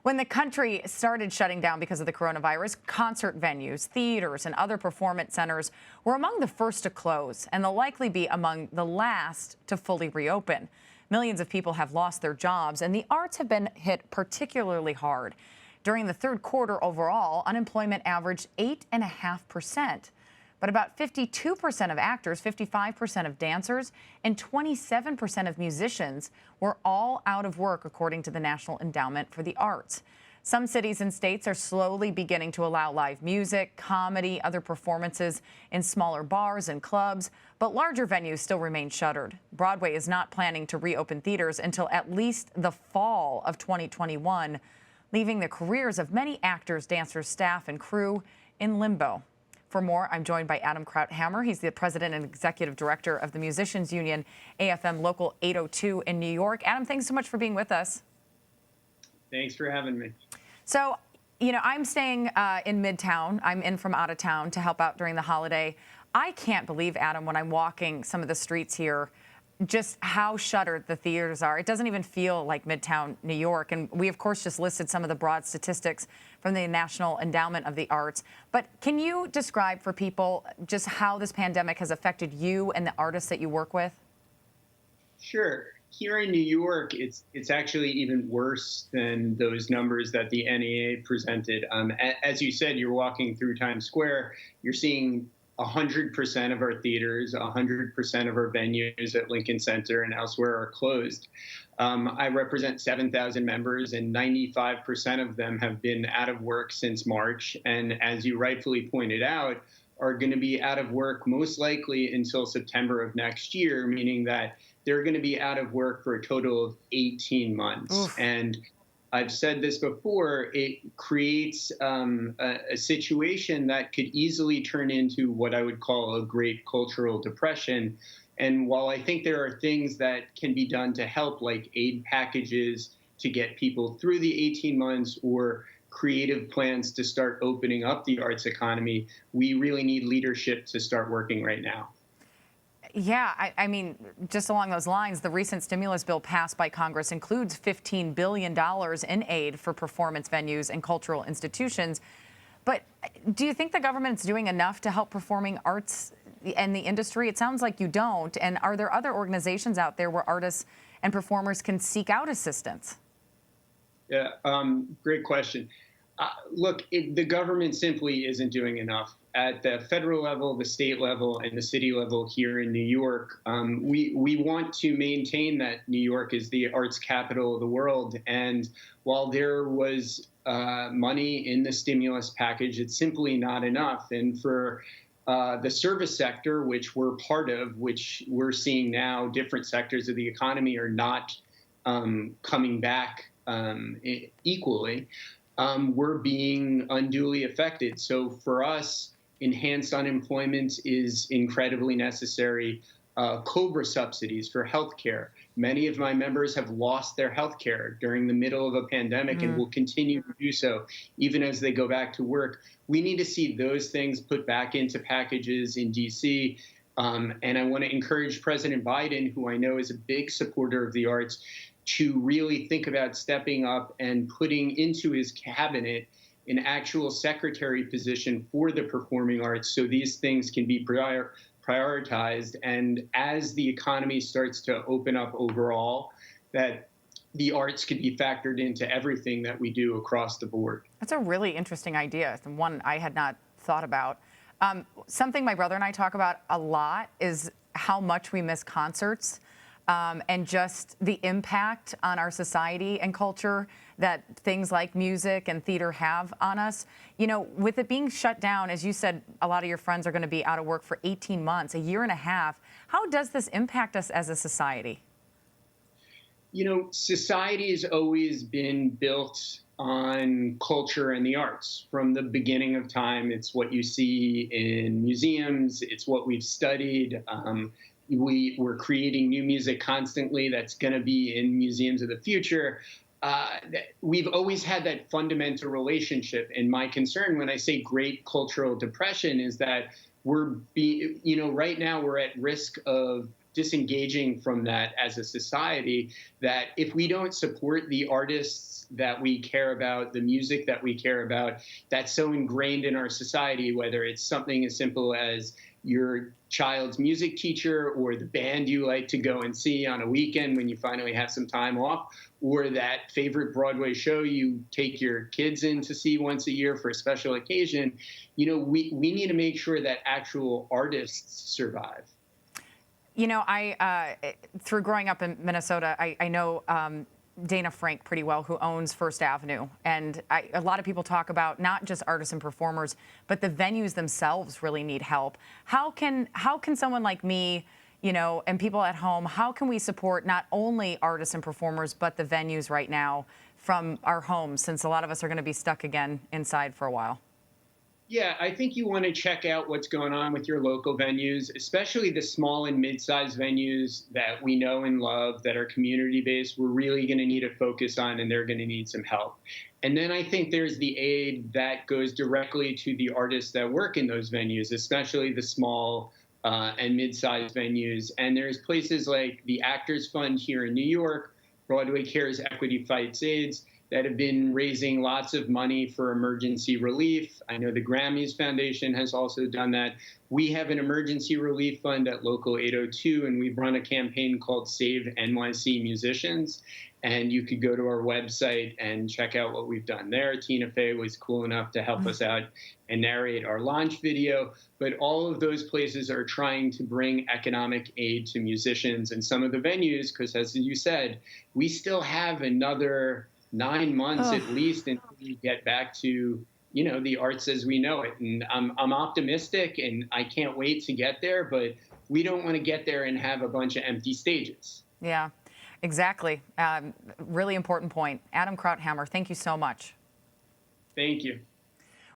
When the country started shutting down because of the coronavirus, concert venues, theaters, and other performance centers were among the first to close, and they'll likely be among the last to fully reopen. Millions of people have lost their jobs, and the arts have been hit particularly hard. During the third quarter overall, unemployment averaged 8.5%. But about 52% of actors, 55% of dancers, and 27% of musicians were all out of work, according to the National Endowment for the Arts. Some cities and states are slowly beginning to allow live music, comedy, other performances in smaller bars and clubs, but larger venues still remain shuttered. Broadway is not planning to reopen theaters until at least the fall of 2021, leaving the careers of many actors, dancers, staff, and crew in limbo. For more, I'm joined by Adam Krauthamer. He's the president and executive director of the Musicians Union, AFM Local 802 in New York. Adam, thanks so much for being with us. Thanks for having me. So, I'm staying in Midtown. I'm in from out of town to help out during the holiday. I can't believe, Adam, when I'm walking some of the streets here, just how shuttered the theaters are. It doesn't even feel like Midtown New York. And we, of course, just listed some of the broad statistics from the National Endowment of the Arts. But can you describe for people just how this pandemic has affected you and the artists that you work with? Sure. Here in New York, it's actually even worse than those numbers that the NEA presented. As you said, you're walking through Times Square, you're seeing 100% of our theaters, 100% of our venues at Lincoln Center and elsewhere are closed. I represent 7,000 members, and 95% of them have been out of work since March. And as you rightfully pointed out, are going to be out of work most likely until September of next year, meaning that they're going to be out of work for a total of 18 months. Oof. And I've said this before, it creates a situation that could easily turn into what I would call a great cultural depression. And while I think there are things that can be done to help, like aid packages to get people through the 18 months or creative plans to start opening up the arts economy, we really need leadership to start working right now. Yeah, I mean, just along those lines, the recent stimulus bill passed by Congress includes $15 billion in aid for performance venues and cultural institutions. But do you think the government's doing enough to help performing arts and the industry? It sounds like you don't. And are there other organizations out there where artists and performers can seek out assistance? Yeah, great question. Look, the government simply isn't doing enough. At the federal level, the state level, and the city level here in New York, we want to maintain that New York is the arts capital of the world. And while there was money in the stimulus package, it's simply not enough. And for the service sector, which we're part of, which we're seeing now, different sectors of the economy are not coming back equally. We're being unduly affected. So for us, enhanced unemployment is incredibly necessary. COBRA subsidies for healthcare. Many of my members have lost their healthcare during the middle of a pandemic and will continue to do so even as they go back to work. We need to see those things put back into packages in D.C. And I want to encourage President Biden, who I know is a big supporter of the arts, to really think about stepping up and putting into his cabinet an actual secretary position for the performing arts so these things can be prioritized. And as the economy starts to open up overall, that the arts could be factored into everything that we do across the board. That's a really interesting idea, and one I had not thought about. Something my brother and I talk about a lot is how much we miss concerts. And just the impact on our society and culture that things like music and theater have on us. With it being shut down, as you said, a lot of your friends are going to be out of work for 18 months, a year and a half. How does this impact us as a society? Society has always been built on culture and the arts. From the beginning of time, it's what you see in museums. It's what we've studied. We're creating new music constantly that's going to be in museums of the future. We've always had that fundamental relationship. And my concern when I say great cultural depression is that right now we're at risk of disengaging from that as a society, that if we don't support the artists that we care about, the music that we care about, that's so ingrained in our society, whether it's something as simple as your child's music teacher or the band you like to go and see on a weekend when you finally have some time off, or that favorite Broadway show you take your kids in to see once a year for a special occasion, we need to make sure that actual artists survive. Through growing up in Minnesota, I know Dana Frank pretty well, who owns First Avenue. And a lot of people talk about not just artists and performers, but the venues themselves really need help. How can someone like me, and people at home, how can we support not only artists and performers, but the venues right now from our homes, since a lot of us are going to be stuck again inside for a while? Yeah, I think you want to check out what's going on with your local venues, especially the small and mid-sized venues that we know and love that are community-based. We're really going to need to focus on, and they're going to need some help. And then I think there's the aid that goes directly to the artists that work in those venues, especially the small and mid-sized venues. And there's places like the Actors Fund here in New York, Broadway Cares Equity Fights AIDS, that have been raising lots of money for emergency relief. I know the Grammys Foundation has also done that. We have an emergency relief fund at Local 802, and we've run a campaign called Save NYC Musicians. And you could go to our website and check out what we've done there. Tina Fey was cool enough to help us out and narrate our launch video. But all of those places are trying to bring economic aid to musicians and some of the venues, because as you said, we still have another 9 months at least until we get back to, the arts as we know it. And I'm optimistic, and I can't wait to get there, but we don't want to get there and have a bunch of empty stages. Yeah, exactly. Really important point. Adam Krauthamer, thank you so much. Thank you.